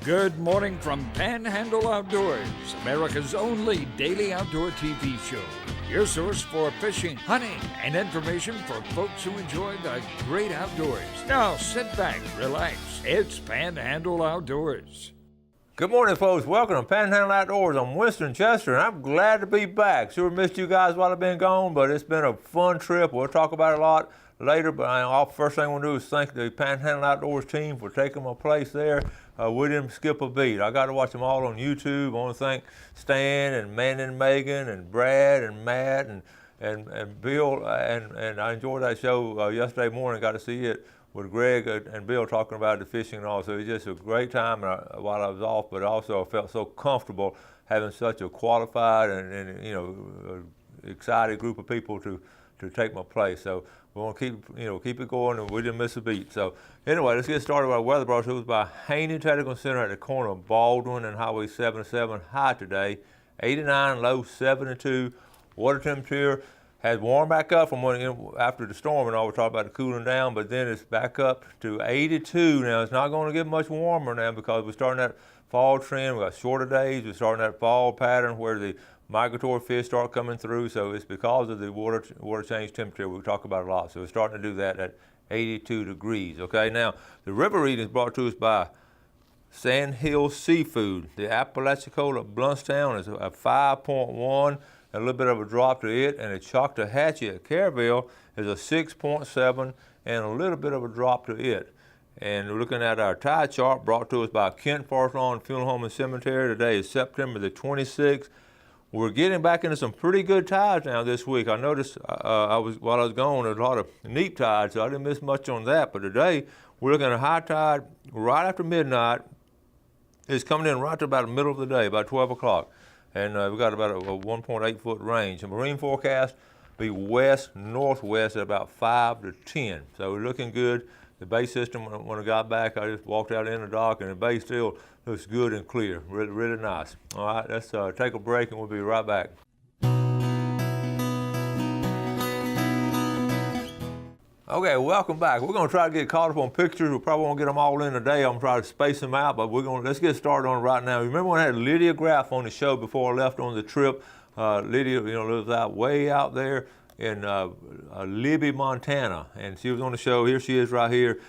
Good morning from Panhandle Outdoors, America's only daily outdoor TV show. Your source for fishing, hunting, and information for folks who enjoy the great outdoors. Now sit back, relax. It's Panhandle Outdoors. Good morning, folks. Welcome to Panhandle Outdoors. I'm Winston Chester, and I'm glad to be back. Sure missed you guys while I've been gone, but it's been a fun trip. We'll talk about it a lot later, but first thing we'll do is thank the Panhandle Outdoors team for taking my place there. We didn't skip a beat. I got to watch them all on YouTube. I want to thank Stan and Man and Megan and Brad and Matt and Bill. And I enjoyed that show yesterday morning. Got to see it with Greg and Bill talking about the fishing and all. So it was just a great time while I was off, but also I felt so comfortable having such a qualified and excited group of people to take my place. So we want to keep it going, and we didn't miss a beat. So anyway, let's get started with our weather broadcast. It was by Haney Technical Center at the corner of Baldwin and Highway 77. High today, 89, low 72. Water temperature has warmed back up from after the storm and all. We're talking about the cooling down, but then it's back up to 82. Now it's not going to get much warmer now because we're starting that fall trend. We got shorter days. We're starting that fall pattern where the migratory fish start coming through, so it's because of the water change temperature we talk about a lot. So we're starting to do that at 82 degrees. Okay, now the river reading is brought to us by Sand Hill Seafood. The Apalachicola Bluntstown is a 5.1, a little bit of a drop to it, and the Choctawhatchee at Caryville is a 6.7 and a little bit of a drop to it. And we're looking at our tide chart brought to us by Kent Forest Lawn Funeral Home and Cemetery. Today is September the 26th. We're getting back into some pretty good tides now this week. I noticed while I was gone, there's a lot of neap tides, so I didn't miss much on that. But today, we're looking at a high tide right after midnight. It's coming in right to about the middle of the day, about 12 o'clock. And we've got about a 1.8 foot range. The marine forecast be west-northwest at about 5 to 10. So we're looking good. The bay system, when I got back, I just walked out in the dock, and the bay still looks good and clear, really, really nice. All right, let's take a break, and we'll be right back. Okay, welcome back. We're going to try to get caught up on pictures. We probably won't get them all in today. I'm going to try to space them out, but let's get started on it right now. Remember when I had Lydia Graff on the show before I left on the trip? Lydia, lives way out there in Libby, Montana, and she was on the show. Here she is right here.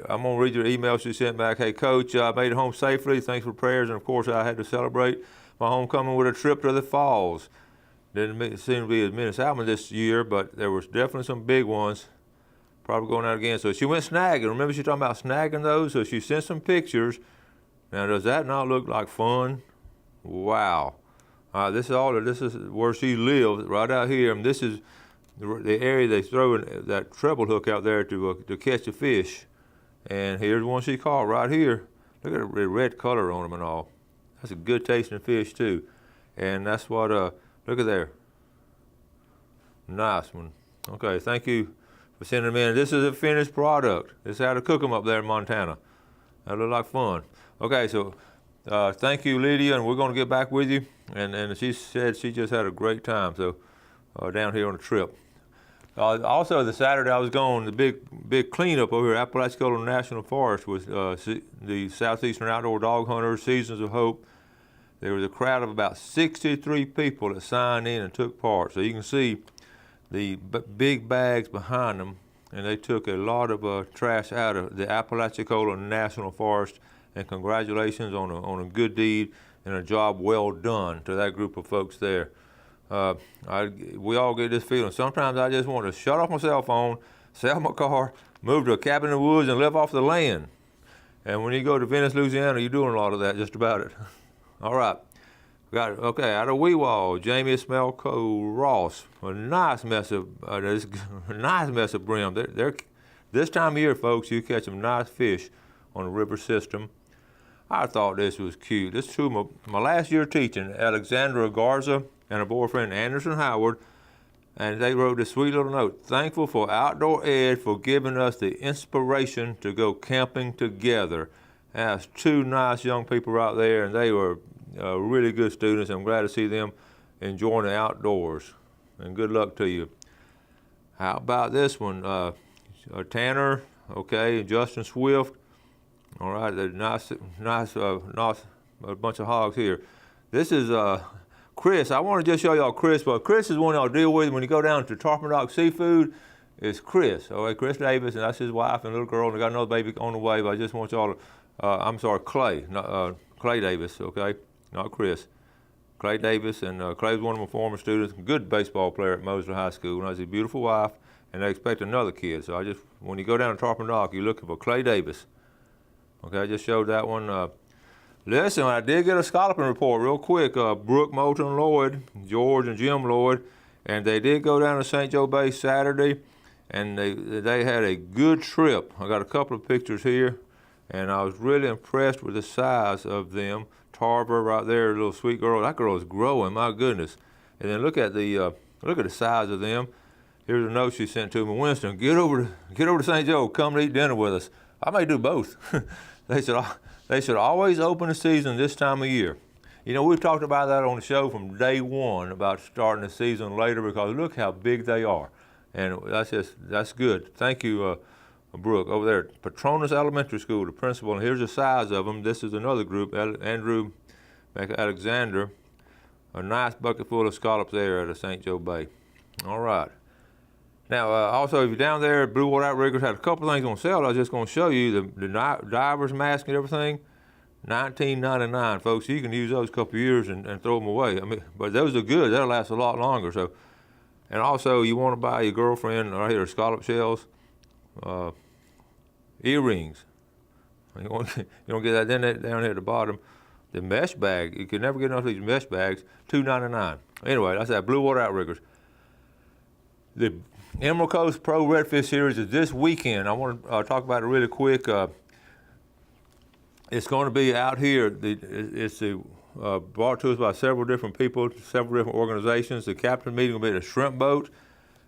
I'm going to read your email she sent back. Hey, Coach, I made it home safely. Thanks for prayers, and of course I had to celebrate my homecoming with a trip to the falls. Didn't seem to be as many salmon this year, but there was definitely some big ones. Probably going out again. So she went snagging. Remember she talking about snagging those? So she sent some pictures. Now, does that not look like fun? Wow. This is where she lives, right out here. And this is the area they throw in that treble hook out there to catch the fish. And here's one she caught right here. Look at the red color on them and all. That's a good tasting fish too. And that's what, look at there. Nice one. Okay, thank you for sending them in. This is a finished product. This is how to cook them up there in Montana. That look like fun. Okay, so thank you, Lydia, and we're going to get back with you. And she said she just had a great time. So down here on the trip. Also, the Saturday I was gone, the big cleanup over here at Apalachicola National Forest was the Southeastern Outdoor Dog Hunters Seasons of Hope. There was a crowd of about 63 people that signed in and took part. So you can see the big bags behind them, and they took a lot of trash out of the Apalachicola National Forest. And congratulations on a good deed and a job well done to that group of folks there. We all get this feeling. Sometimes I just want to shut off my cell phone, sell my car, move to a cabin in the woods, and live off the land. And when you go to Venice, Louisiana, you're doing a lot of that, just about it. All right. Got it. Okay, out of Weewall, Jamie Smelco Ross. A nice mess of brim. This time of year, folks, you catch some nice fish on the river system. I thought this was cute. This is true. My last year teaching, Alexandra Garza and her boyfriend Anderson Howard, and they wrote this sweet little note. Thankful for Outdoor Ed for giving us the inspiration to go camping together. That's two nice young people right there, and they were really good students. I'm glad to see them enjoying the outdoors, and good luck to you. How about this one? Tanner, okay, Justin Swift. All right, they're nice, a bunch of hogs here. This is Chris. I want to just show y'all Chris, but Chris is one y'all deal with when you go down to Tarpon Rock Seafood. It's Chris, all right, Chris Davis, and that's his wife and little girl, and they got another baby on the way, but I just want y'all to, I'm sorry, Clay, Clay Davis, okay, not Chris. Clay Davis, and Clay was one of my former students, good baseball player at Mosley High School, and has a beautiful wife, and they expect another kid, so I just, when you go down to Tarpon Rock, you're looking for Clay Davis. Okay, I just showed that one. Listen, I did get a scalloping report real quick, Brooke Moulton Lloyd, George and Jim Lloyd, and they did go down to St. Joe Bay Saturday, and they had a good trip. I got a couple of pictures here, and I was really impressed with the size of them. Tarver right there, little sweet girl. That girl is growing, my goodness. And then look at the size of them. Here's a note she sent to me. Winston, get over to St. Joe. Come to eat dinner with us. I may do both. They should always open the season this time of year. You know, we've talked about that on the show from day one about starting the season later because look how big they are. And that's good. Thank you, Brooke, over there at Patronus Elementary School, the principal. And here's the size of them. This is another group, Andrew Alexander. A nice bucket full of scallops there at St. Joe Bay. All right. Now, also, if you're down there, Blue Water Outriggers had a couple of things on sale. I was just going to show you the diver's mask and everything. $19.99, folks. You can use those a couple of years and throw them away. I mean, but those are good. That'll last a lot longer. So. And also, you want to buy your girlfriend right here scallop shells, earrings. You don't get that down here at the bottom. The mesh bag, you can never get enough of these mesh bags. $2.99. Anyway, that's that Blue Water Outriggers. The Emerald Coast Pro Redfish Series is this weekend. I want to talk about it really quick. It's going to be out here. It's brought to us by several different people, several different organizations. The captain meeting will be at a shrimp boat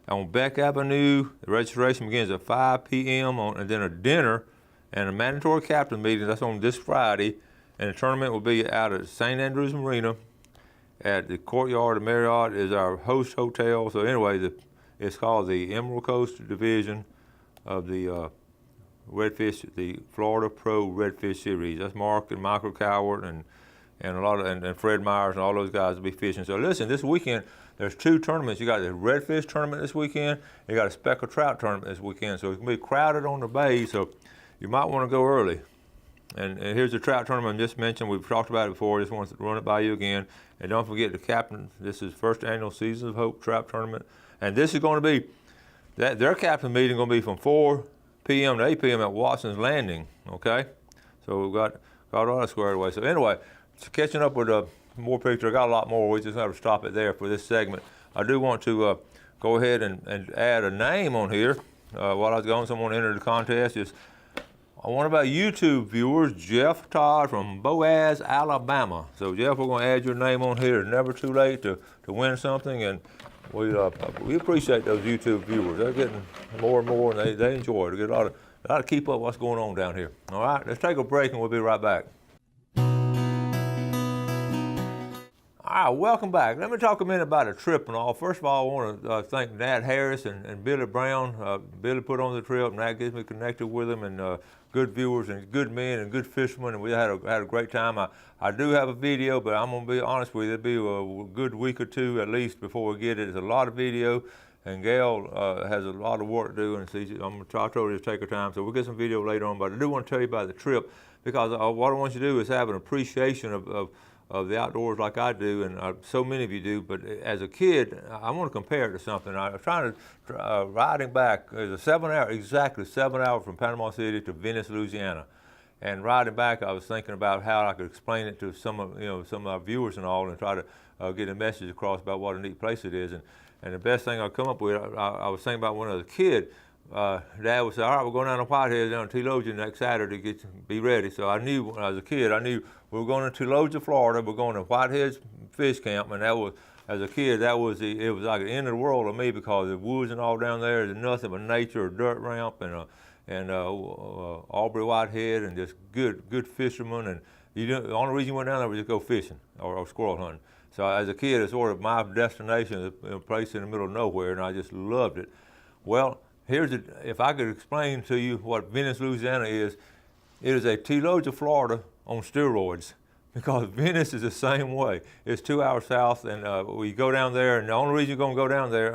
on Beck Avenue. The registration begins at 5 p.m. And then a dinner and a mandatory captain meeting. That's on this Friday. And the tournament will be out at St. Andrews Marina at the Courtyard of Marriott is our host hotel. So anyway, it's called the Emerald Coast Division of the Redfish, the Florida Pro Redfish Series. That's Mark and Michael Coward and a lot of and Fred Myers and all those guys will be fishing. So listen, this weekend there's two tournaments. You got the redfish tournament this weekend. You got a speckled trout tournament this weekend. So it's gonna be crowded on the bay. So you might want to go early. And here's the trout tournament I just mentioned. We've talked about it before. Just wanted to run it by you again. And don't forget the captain. This is first annual Seasons of Hope Trout Tournament. And this is going to be their captain meeting going to be from 4 p.m. to 8 p.m. at Watson's Landing. Okay, so we've got all that squared away. So anyway. So catching up with more pictures, I got a lot more. We just have to stop it there for this segment. I do want to go ahead and add a name on here. While I was going, someone entered the contest. I want about YouTube viewers, Jeff Todd from Boaz, Alabama. So Jeff, we're going to add your name on here. It's never too late to win something, and we appreciate those YouTube viewers. They're getting more and more, and they enjoy it. They get a lot to keep up what's going on down here. All right, let's take a break, and we'll be right back. All right, welcome back. Let me talk a minute about a trip and all. First of all, I want to thank Nat Harris and Billy Brown. Billy put on the trip. Nat gets me connected with them, and good viewers and good men and good fishermen, and we had a great time. I do have a video, but I'm going to be honest with you, it'll be a good week or two at least before we get it. There's a lot of video, and Gail has a lot of work to do, and I'm going to try to take her time, so we'll get some video later on. But I do want to tell you about the trip, because what I want you to do is have an appreciation of the outdoors like I do, and so many of you do. But as a kid, I want to compare it to something. I was trying to, riding back, it was exactly 7 hours from Panama City to Venice, Louisiana. And riding back, I was thinking about how I could explain it to some of our viewers and all, and try to get a message across about what a neat place it is. And the best thing I come up with, I was thinking about when I was a kid. Dad would say, all right, we're going down to Whitehead down to Theologian next Saturday to be ready. So I knew when I was a kid, I knew we were going to Theologian, Florida. We're going to Whitehead's fish camp, and that was, as a kid, it was like the end of the world to me, because the woods and all down there, there's nothing but nature, a dirt ramp, and Aubrey Whitehead, and just good fishermen. And the only reason you went down there was to go fishing or squirrel hunting. So as a kid, it's sort of my destination, a place in the middle of nowhere, and I just loved it. Well, if I could explain to you what Venice, Louisiana is, it is a Teloja, Florida on steroids, because Venice is the same way. It's 2 hours south, and we go down there, and the only reason you're going to go down there,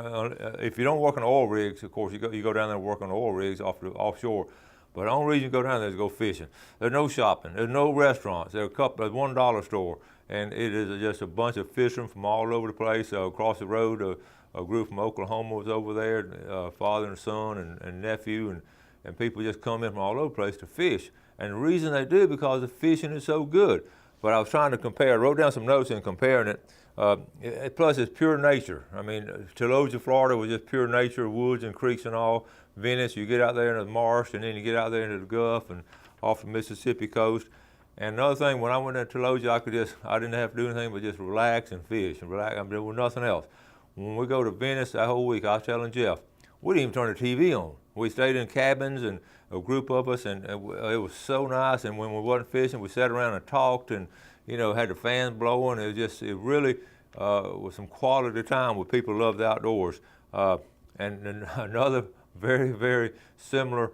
if you don't work on oil rigs, of course, you go down there and work on oil rigs offshore. But the only reason you go down there is to go fishing. There's no shopping. There's no restaurants. There's there's $1 store, and it is just a bunch of fishermen from all over the place. Across the road, a group from Oklahoma was over there, father and son and nephew, and people just come in from all over the place to fish. And the reason they do because the fishing is so good. But I was trying to compare. I wrote down some notes in comparing it. Plus, it's pure nature. I mean, Teloja, Florida was just pure nature, woods and creeks and all. Venice, you get out there into the marsh, and then you get out there into the Gulf and off the Mississippi coast. And another thing, when I went to Teloja, I didn't have to do anything but just relax and fish and relax. I mean, there was nothing else. When we go to Venice that whole week, I was telling Jeff, we didn't even turn the TV on. We stayed in cabins, and a group of us, and it was so nice. And when we wasn't fishing, we sat around and talked, and had the fans blowing. It really was some quality time where people love the outdoors. And another very, very similar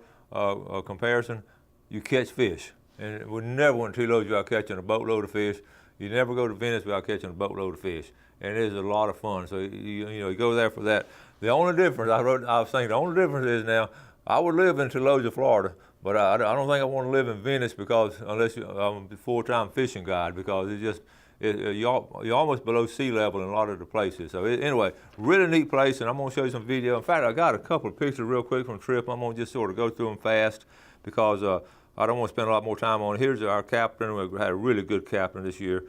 comparison, you catch fish. And we never went to Teloja without catching a boatload of fish. You never go to Venice without catching a boatload of fish. And it is a lot of fun. So you go there for that. The only difference, I was thinking, the only difference is now, I would live in Teloja, Florida, but I don't think I want to live in Venice unless I'm a full-time fishing guide, because you're almost below sea level in a lot of the places. So anyway, really neat place, and I'm going to show you some video. In fact, I got a couple of pictures real quick from the trip. I'm going to just sort of go through them fast because I don't want to spend a lot more time on it. Here's our captain. We had a really good captain this year,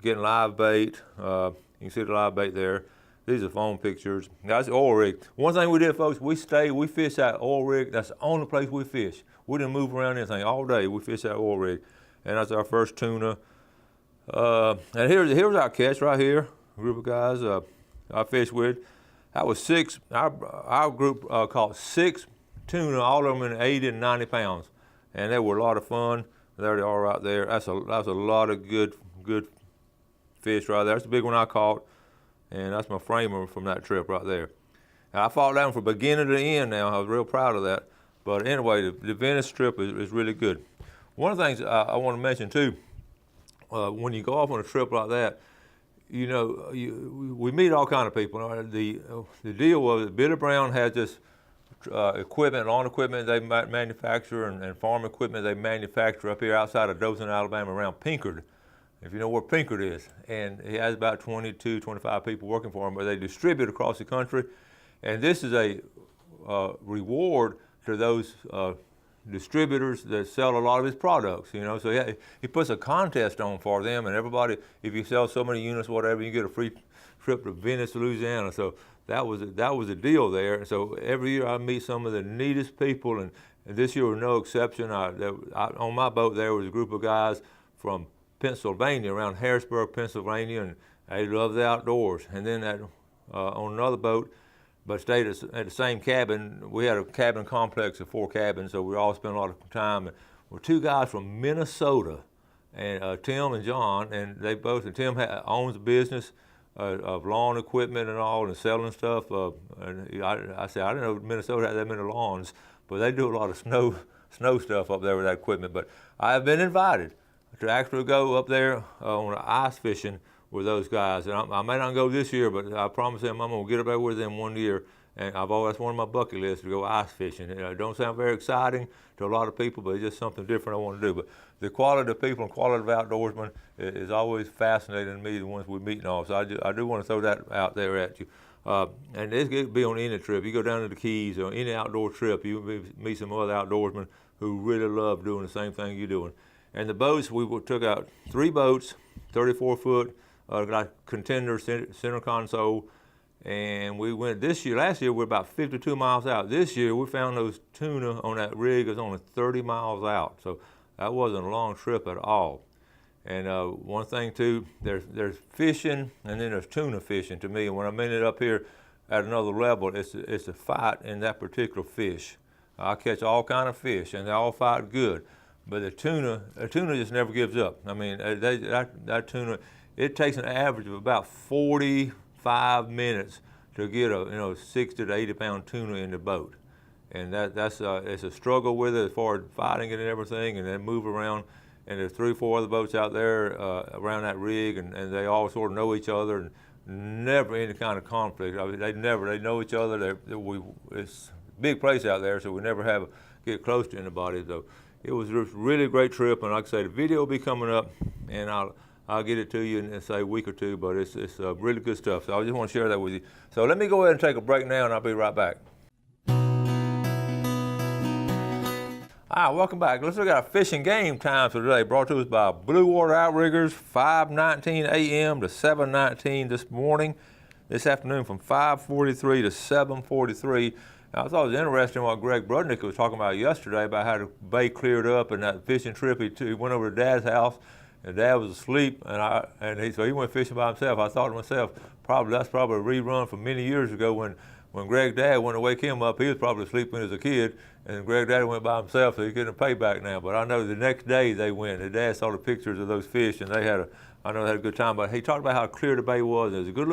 getting live bait. You can see the live bait there. These are phone pictures. That's the oil rig. One thing we did, folks, we fished that oil rig. That's the only place we fish. We didn't move around anything all day. We fished that oil rig. And that's our first tuna. And here's our catch right here, a group of guys I fished with. That was six, our group caught 6 tuna, all of them in 80 and 90 pounds. And they were a lot of fun. There they are right there. That's a lot of good fish right there. That's the big one I caught. And that's my framer from that trip right there. And I fought that one from beginning to end now. I was real proud of that. But anyway, the Venice trip is really good. One of the things I want to mention too, when you go off on a trip like that, we meet all kind of people. The deal was that Billy Brown had this equipment, lawn equipment they manufacture and farm equipment they manufacture up here outside of Dothan, Alabama, around Pinkard. If you know where Pinkard is. And he has about 22, 25 people working for him, but they distribute across the country. And this is a reward to those distributors that sell a lot of his products, So he puts a contest on for them, and everybody, if you sell so many units, whatever, you get a free trip to Venice, Louisiana. So that was a deal there. And so every year I meet some of the neatest people, and this year was no exception. On my boat there was a group of guys from Pennsylvania, around Harrisburg, Pennsylvania, and they love the outdoors. And then on another boat, but stayed at the same cabin. We had a cabin complex of 4 cabins, so we all spent a lot of time. We're 2 guys from Minnesota, and Tim and John, and Tim owns a business of lawn equipment and all, and selling stuff. And I said, I didn't know Minnesota had that many lawns, but they do a lot of snow stuff up there with that equipment. But I have been invited to actually go up there on ice fishing with those guys. And I may not go this year, but I promise them I'm going to get up there with them one year. And that's one of my bucket lists, to go ice fishing. It don't sound very exciting to a lot of people, but it's just something different I want to do. But the quality of people and quality of outdoorsmen is always fascinating to me, the ones we meet and all. So I do want to throw that out there at you. And it could be on any trip. You go down to the Keys or any outdoor trip, you meet some other outdoorsmen who really love doing the same thing you're doing. And the boats, we took out 3 boats, 34-foot, contender center console, and we went last year we were about 52 miles out. This year we found those tuna on that rig is only 30 miles out, so that wasn't a long trip at all. And one thing too, there's fishing, and then there's tuna fishing to me. And when I mean it up here at another level, it's a fight in that particular fish. I catch all kind of fish, and they all fight good. But the tuna just never gives up. I mean, that tuna, it takes an average of about 45 minutes to get a 60 to 80 pound tuna in the boat. and that's it's a struggle with it as far as fighting it and everything, and then move around. And there's 3 or 4 other boats out there around that rig, and they all sort of know each other, and never any kind of conflict. I mean, they know each other. It's a big place out there, so we never get close to anybody. So it was a really great trip, and like I say, the video will be coming up, and I'll get it to you in say a week or 2. But it's really good stuff. So I just want to share that with you. So let me go ahead and take a break now, and I'll be right back. All right, welcome back. Let's look at our fishing game times for today, brought to us by Blue Water Outriggers, 5:19 a.m. to 7:19 this morning. This afternoon from 5:43 to 7:43. I thought it was interesting what Greg Brudnick was talking about yesterday about how the bay cleared up and that fishing trip. He went over to Dad's house, and Dad was asleep, so he went fishing by himself. I thought to myself, that's probably a rerun from many years ago when Greg's dad went to wake him up. He was probably sleeping as a kid, and Greg's dad went by himself, so he's getting a payback now. But I know the next day they went. His dad saw the pictures of those fish, and they had a good time. But he talked about how clear the bay was. That was a good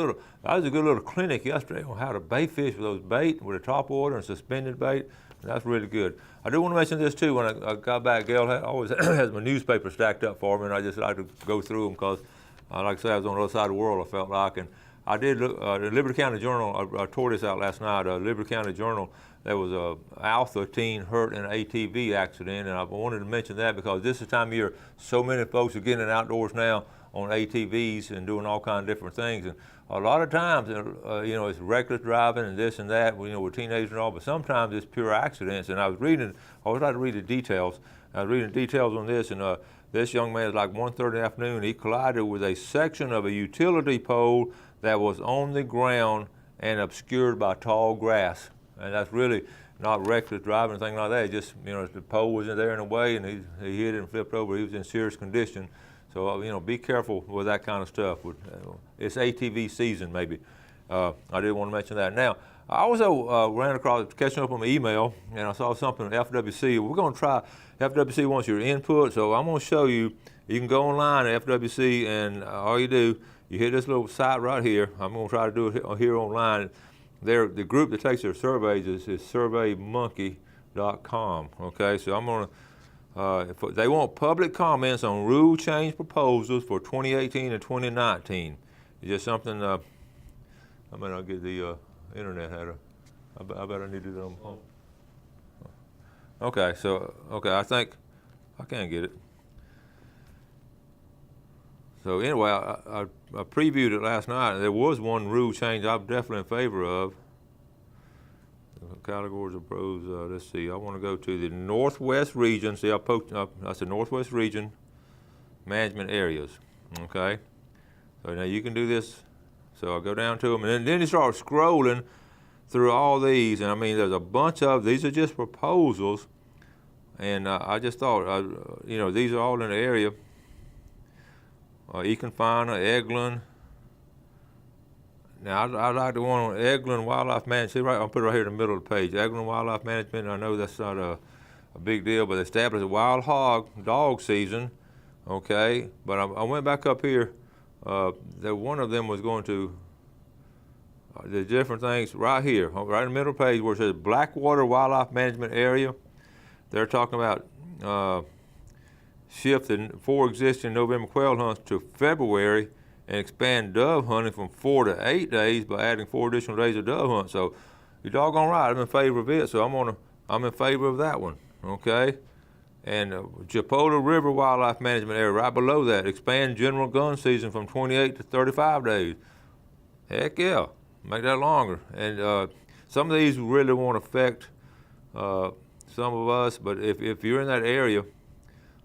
little clinic yesterday on how to bait fish with those bait, with a top water and suspended bait. And that's really good. I do want to mention this too. When I got back, Gail always has my newspaper stacked up for me, and I just like to go through them because, like I said, I was on the other side of the world, I felt like. And I did look, the Liberty County Journal, I tore this out last night, Liberty County Journal, there was a Alpha teen hurt in an ATV accident, and I wanted to mention that because this is the time of year so many folks are getting outdoors now on ATVs and doing all kinds of different things. And a lot of times, it's reckless driving and this and that, with teenagers and all, but sometimes it's pure accidents. And I always like to read the details. I was reading details on this, and this young man, like 1:30 in the afternoon, he collided with a section of a utility pole that was on the ground and obscured by tall grass. And that's really not reckless driving or anything like that. It just, the pole was in there in the way, and he hit it and flipped over. He was in serious condition. So, be careful with that kind of stuff. It's ATV season, maybe. I did want to mention that. Now, I also ran across, catching up on my email, and I saw something on FWC. We're going to try, FWC wants your input, so I'm going to show you. You can go online at FWC, and all you do, you hit this little site right here. I'm going to try to do it here online. The group that takes their surveys is surveymonkey.com. Okay, so I'm going to, they want public comments on rule change proposals for 2018 and 2019. It's just something, I mean, I'll get the internet header. I bet I need to do that on phone. Okay, I think I can get it. So anyway, I previewed it last night, and there was one rule change I'm definitely in favor of. Categories of pros, let's see, I want to go to the Northwest region. See, that's the Northwest region management areas, okay? So now you can do this. So I'll go down to them, and then you start scrolling through all these, and I mean, there's a bunch of, these are just proposals, and I just thought, these are all in the area. Econfina, Eglin. Now, I like the one on Eglin Wildlife Management. See, I'll put it right here in the middle of the page. Eglin Wildlife Management, I know that's not a big deal, but they established a wild hog dog season, okay? But I went back up here. One of them was going to, the different things right here, right in the middle of the page where it says Blackwater Wildlife Management Area. They're talking about shift the 4 existing November quail hunts to February and expand dove hunting from 4 to 8 days by adding 4 additional days of dove hunt. So you're doggone right, I'm in favor of it, so I'm in favor of that one, okay? And Chipola River Wildlife Management Area, right below that, expand general gun season from 28 to 35 days. Heck yeah, make that longer. And some of these really won't affect some of us, but if you're in that area,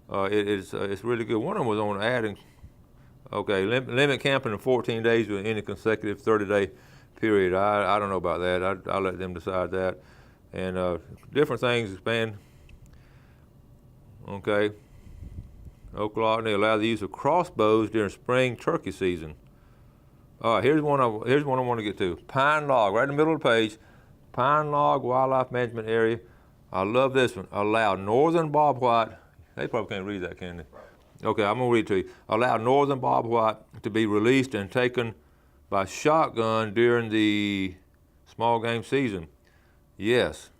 it's really good. One of them was on adding, limit camping to 14 days with any consecutive 30-day period. I don't know about that. I'll let them decide that. And different things expand. Okay. Oklahoma, they allow the use of crossbows during spring turkey season. All right, here's one I want to get to. Pine Log, right in the middle of the page. Pine Log Wildlife Management Area. I love this one. Allow northern bobwhite. They probably can't read that, can they? Okay, I'm going to read it to you. Allow northern bobwhite to be released and taken by shotgun during the small game season. Yes,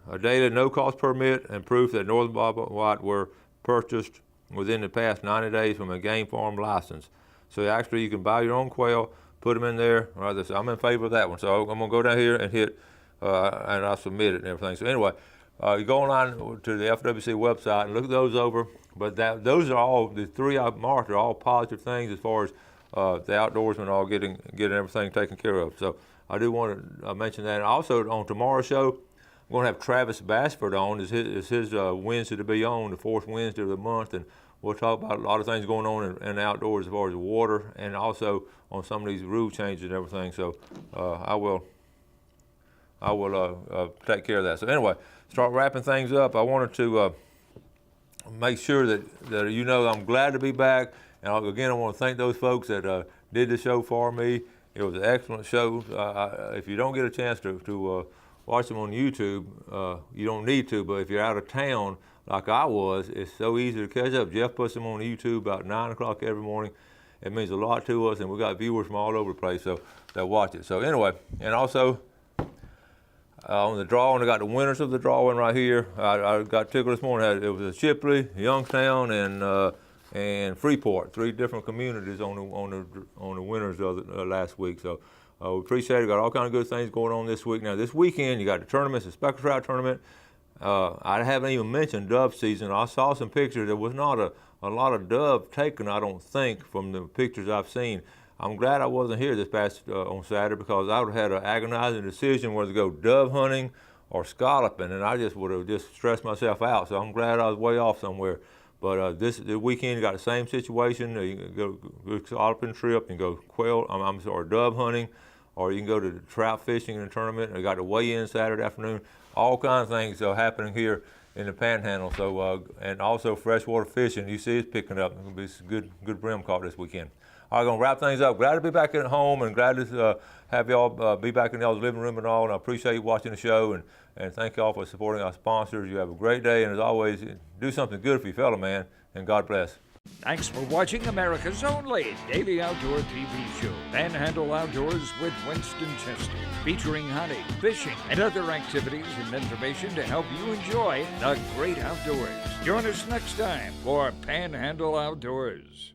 a daily no-cost permit and proof that northern bobwhite white were purchased within the past 90 days from a game farm license. So actually you can buy your own quail, put them in there. Right, so I'm in favor of that one. So I'm gonna go down here and hit, and I'll submit it and everything. So anyway, you go online to the FWC website and look those over. But those are all, the three I've marked are all positive things as far as the outdoorsmen all getting everything taken care of. So I do want to mention that. And also on tomorrow's show, I'm going to have Travis Bassford on. It's his Wednesday to be on, the fourth Wednesday of the month, and we'll talk about a lot of things going on in the outdoors as far as water and also on some of these rule changes and everything. So I will take care of that. So anyway, start wrapping things up. I wanted to make sure that you know I'm glad to be back. And again, I want to thank those folks that did the show for me. It was an excellent show. If you don't get a chance to watch them on YouTube, you don't need to, but if you're out of town like I was, it's so easy to catch up. Jeff puts them on YouTube about 9 o'clock every morning. It means a lot to us, and we got viewers from all over the place, so they'll watch it. So anyway, and also on the drawing, I got the winners of the drawing right here. I got tickled this morning. It was Shipley, Youngstown, and Freeport, 3 different communities on the winners of last week. So we appreciate it. Got all kinds of good things going on this week. Now this weekend, you got the tournaments, the speckled trout tournament. I haven't even mentioned dove season. I saw some pictures. There was not a lot of dove taken, I don't think, from the pictures I've seen. I'm glad I wasn't here this past on Saturday, because I would have had an agonizing decision whether to go dove hunting or scalloping, and I just would have just stressed myself out. So I'm glad I was way off somewhere. But the weekend, you got the same situation. You can go scalloping trip and go quail, dove hunting, or you can go to the trout fishing in the tournament. I got the weigh-in Saturday afternoon. All kinds of things are happening here in the Panhandle. So and also freshwater fishing. You see it's picking up. It's gonna be some good brim caught this weekend. All right, gonna wrap things up. Glad to be back at home, and glad to have y'all be back in y'all's living room and all. And I appreciate you watching the show, and thank y'all for supporting our sponsors. You have a great day, and as always, do something good for your fellow man, and God bless. Thanks for watching America's only daily outdoor TV show, Panhandle Outdoors with Winston Chester, featuring hunting, fishing, and other activities and information to help you enjoy the great outdoors. Join us next time for Panhandle Outdoors.